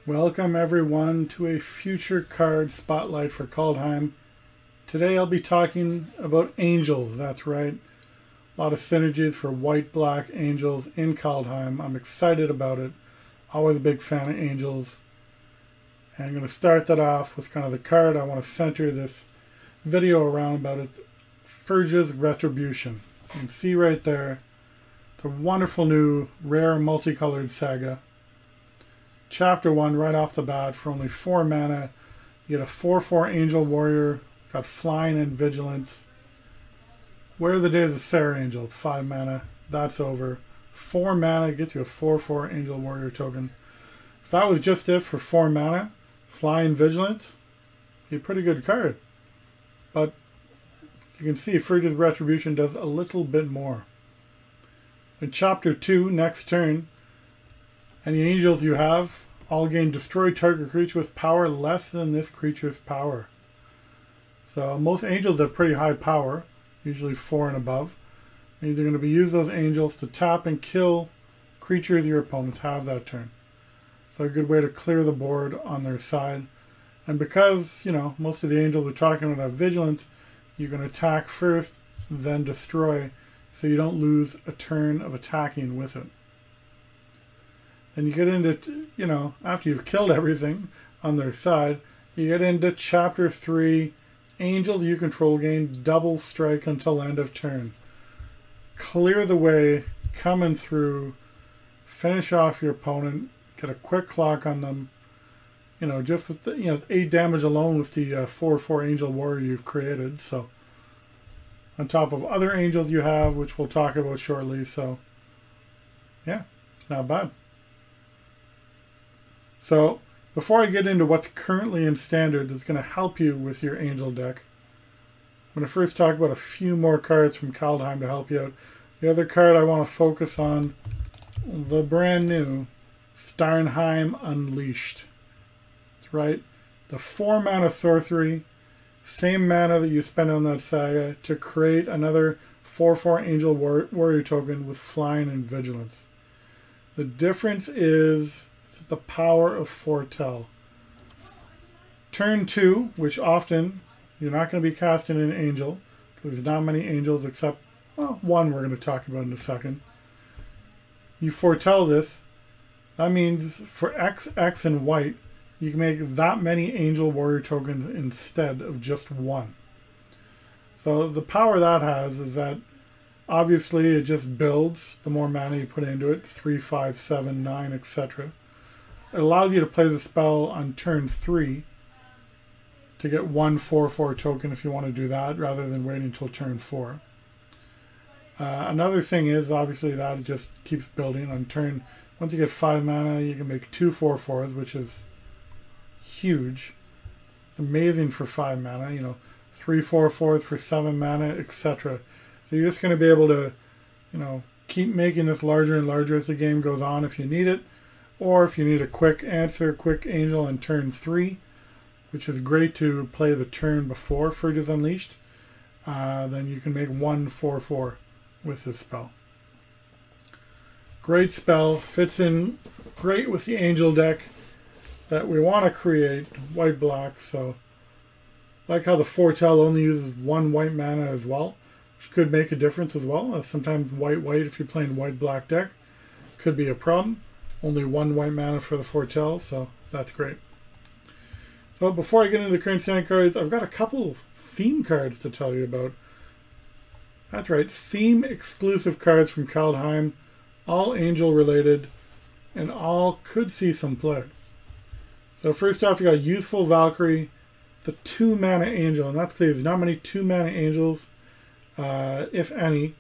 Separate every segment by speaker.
Speaker 1: Welcome everyone to a future card spotlight for Kaldheim. Today I'll be talking about angels, that's right. A lot of synergies for white-black angels in Kaldheim. I'm excited about it. Always a big fan of angels. And I'm going to start that off with kind of the card I want to center this video around about it. Firjas Retribution. You can see right there the wonderful new rare multicolored Saga. Chapter 1 right off the bat for only 4 mana. You get a 4/4 Angel Warrior, got flying and vigilance. Where are the days of Sarah Angel? 5 mana, that's over. 4 mana gets you a 4/4 Angel Warrior token. If that was just it for 4 mana, flying vigilance, be a pretty good card. But you can see Firjas Retribution does a little bit more. In Chapter 2, next turn, any angels you have all gain destroy target creature with power less than this creature's power. So most angels have pretty high power, usually 4 and above. And you're going to be use those angels to tap and kill creatures your opponents have that turn. So a good way to clear the board on their side. And because, you know, most of the angels we're talking about have vigilance, you're going to attack first, then destroy, so you don't lose a turn of attacking with it. And you get into, you know, after you've killed everything on their side, you get into Chapter 3, angels you control gain double strike until end of turn. Clear the way, coming through, finish off your opponent, get a quick clock on them. You know, just with the, 8 damage alone with the 4/4 Angel Warrior you've created. So, on top of other angels you have, which we'll talk about shortly. So, yeah, not bad. So, before I get into what's currently in Standard that's going to help you with your angel deck, I'm going to first talk about a few more cards from Kaldheim to help you out. The other card I want to focus on, the brand new Starnheim Unleashed. That's right, the 4 mana sorcery, same mana that you spend on that Saga to create another 4/4 Angel Warrior token with flying and vigilance. The difference is the power of Foretell. Turn 2, which often you're not going to be casting an angel, because there's not many angels except, well, one we're going to talk about in a second. You foretell this. That means for X, X, and white, you can make that many Angel Warrior tokens instead of just one. So the power that has is that obviously it just builds the more mana you put into it, 3, 5, 7, 9, etc. It allows you to play the spell on turn 3 to get 1 4/4 token if you want to do that, rather than waiting until turn 4. Another thing is, obviously, that it just keeps building on turn. Once you get 5 mana, you can make 2 4/4s, which is huge. Amazing for 5 mana, 3 4/4s for 7 mana, etc. So you're just going to be able to, keep making this larger and larger as the game goes on if you need it. Or if you need a quick answer, quick angel on turn 3, which is great to play the turn before Firjas Unleashed, then you can make 1 4/4 with this spell. Great spell, fits in great with the angel deck that we want to create, white-black. So, like how the Foretell only uses 1 white mana as well, which could make a difference as well. Sometimes white-white, if you're playing white-black deck, could be a problem. Only 1 white mana for the Foretell, so that's great. So before I get into the current standard cards, I've got a couple theme cards to tell you about. That's right, theme exclusive cards from Kaldheim, all angel related, and all could see some play. So first off, you got Youthful Valkyrie, the 2 mana angel, and that's clear. There's not many 2 mana angels, if any,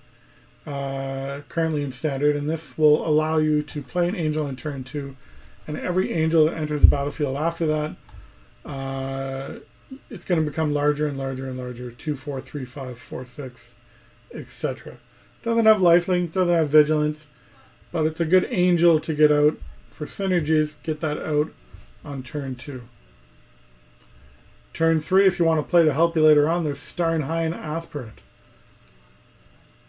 Speaker 1: currently in Standard, and this will allow you to play an angel in turn 2, and every angel that enters the battlefield after that, it's going to become larger and larger and larger, 2, 4, 3, 5, 4, 6, etc. Doesn't have lifelink, doesn't have vigilance, but it's a good angel to get out for synergies. Get that out on turn 2. Turn 3, if you want to play to help you later on, there's Starnheim Aspirant.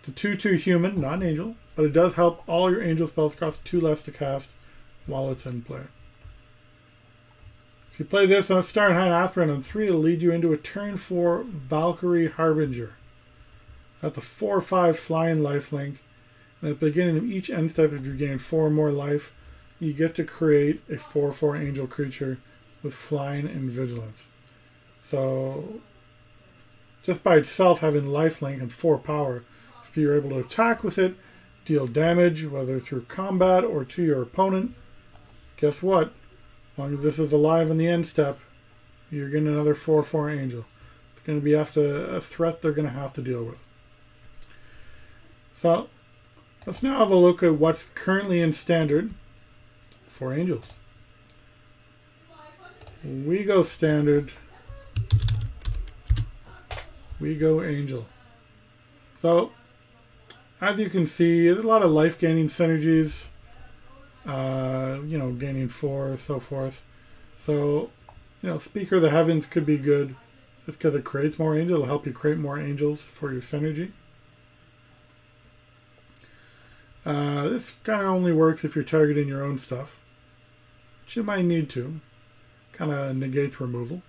Speaker 1: The 2/2 human, not an angel, but it does help all your angel spells cost 2 less to cast while it's in play. If you play this on Starnheim Unleashed on 3, it'll lead you into a turn 4 Valkyrie Harbinger. That's a 4/5 flying lifelink. And at the beginning of each end step, if you gain 4 or more life, you get to create a 4/4 angel creature with flying and vigilance. So, just by itself having lifelink and 4 power, if you're able to attack with it, deal damage, whether through combat or to your opponent, guess what? As long as this is alive in the end step, you're getting another 4/4 angel. It's going to be after a threat they're going to have to deal with. So, let's now have a look at what's currently in standard for angels. We go standard. We go angel. So, as you can see, there's a lot of life gaining synergies. You know, gaining 4, so forth. So, you know, Speaker of the Heavens could be good. Just because it creates more angels, it'll help you create more angels for your synergy. This kind of only works if you're targeting your own stuff, which you might need to. Kind of negates removal.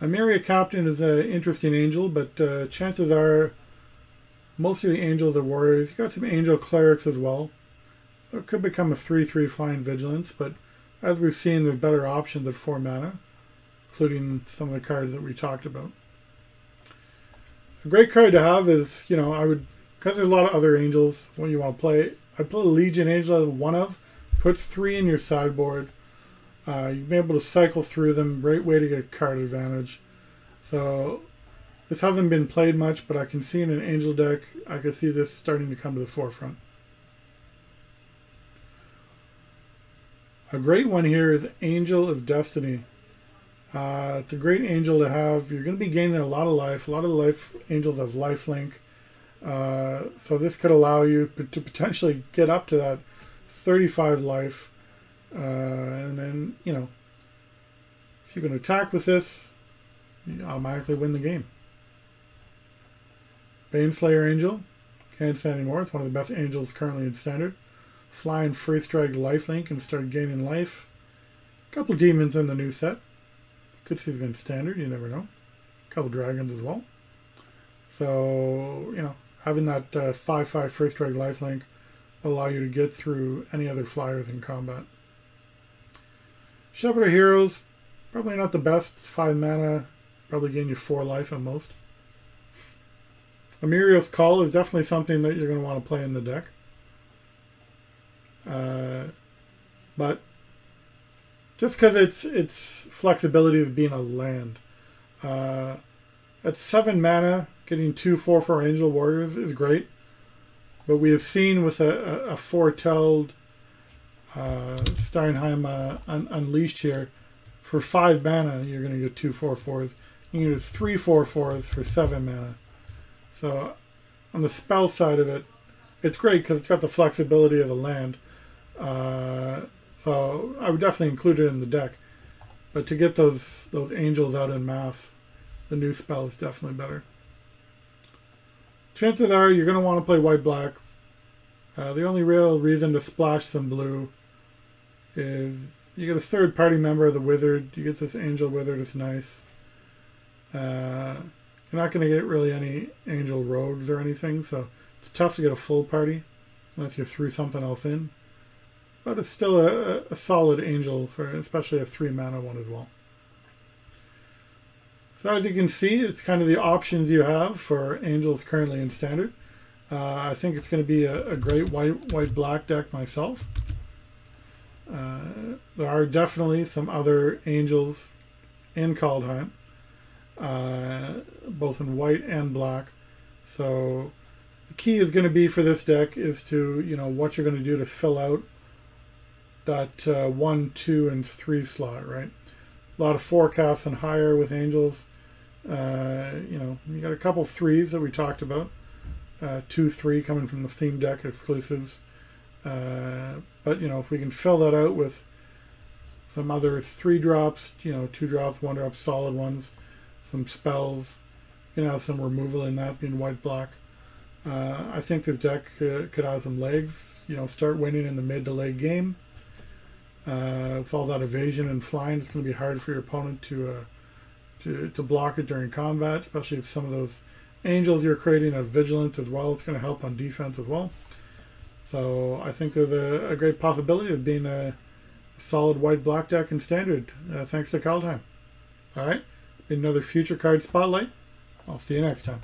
Speaker 1: Amiria Captain is an interesting angel, but chances are most of the angels are warriors. You've got some angel clerics as well. So it could become a 3/3 flying vigilance, but as we've seen, there's better options at 4 mana, including some of the cards that we talked about. A great card to have is, you know, I would, because there's a lot of other angels when you want to play, I'd play Legion Angel as one of, put 3 in your sideboard. You'd be able to cycle through them. Great way to get card advantage. So this hasn't been played much, but I can see in an angel deck, I can see this starting to come to the forefront. A great one here is Angel of Destiny. It's a great angel to have. You're going to be gaining a lot of life. A lot of the life angels have lifelink. So this could allow you to potentially get up to that 35 life. And then, you know, if you can attack with this, you automatically win the game. Baneslayer Angel. Can't say anymore. It's one of the best angels currently in standard. Flying free strike lifelink and start gaining life. A couple demons in the new set. Could see it's been standard, you never know. A couple dragons as well. So, you know, having that 5/5 free strike lifelink will allow you to get through any other flyers in combat. Shepherd of Heroes, probably not the best. 5 mana, probably gain you 4 life at most. Amiriel's Call is definitely something that you're going to want to play in the deck. But just because its flexibility of being a land. At 7 mana, getting 2 4/4 Angel Warriors is great. But we have seen with a Foretell Starnheim Unleashed here, for 5 mana, you're going to get 2 4/4s. You can get 3 4/4s for 7 mana. So on the spell side of it, it's great because it's got the flexibility of the land. So I would definitely include it in the deck. But to get those angels out in mass, the new spell is definitely better. Chances are you're going to want to play white-black. The only real reason to splash some blue is you get a third-party member of the Wizard. You get this Angel Wizard. It's nice. You're not going to get really any Angel Rogues or anything, so it's tough to get a full party unless you threw something else in. But it's still a solid Angel, for especially a 3-mana one as well. So as you can see, it's kind of the options you have for Angels currently in Standard. I think it's going to be a great white-black deck myself. There are definitely some other Angels in Kaldheim, both in white and black. So the key is going to be for this deck is to, you know, what you're going to do to fill out that 1, 2, and 3 slot, right? A lot of forecasts and higher with Angels. You know, you got a couple 3s that we talked about. 2, 3 coming from the theme deck exclusives. But, you know, if we can fill that out with some other 3-drops, you know, 2-drops, 1-drop solid ones, some spells, you can have some removal in that being white-black. I think this deck could have some legs, you know, start winning in the mid to late game. With all that evasion and flying, it's going to be hard for your opponent to block it during combat, especially if some of those angels you're creating have vigilance as well. It's going to help on defense as well. So I think there's a great possibility of being a solid white-black deck in Standard, thanks to Kaldheim. Alright, been another Future Card Spotlight. I'll see you next time.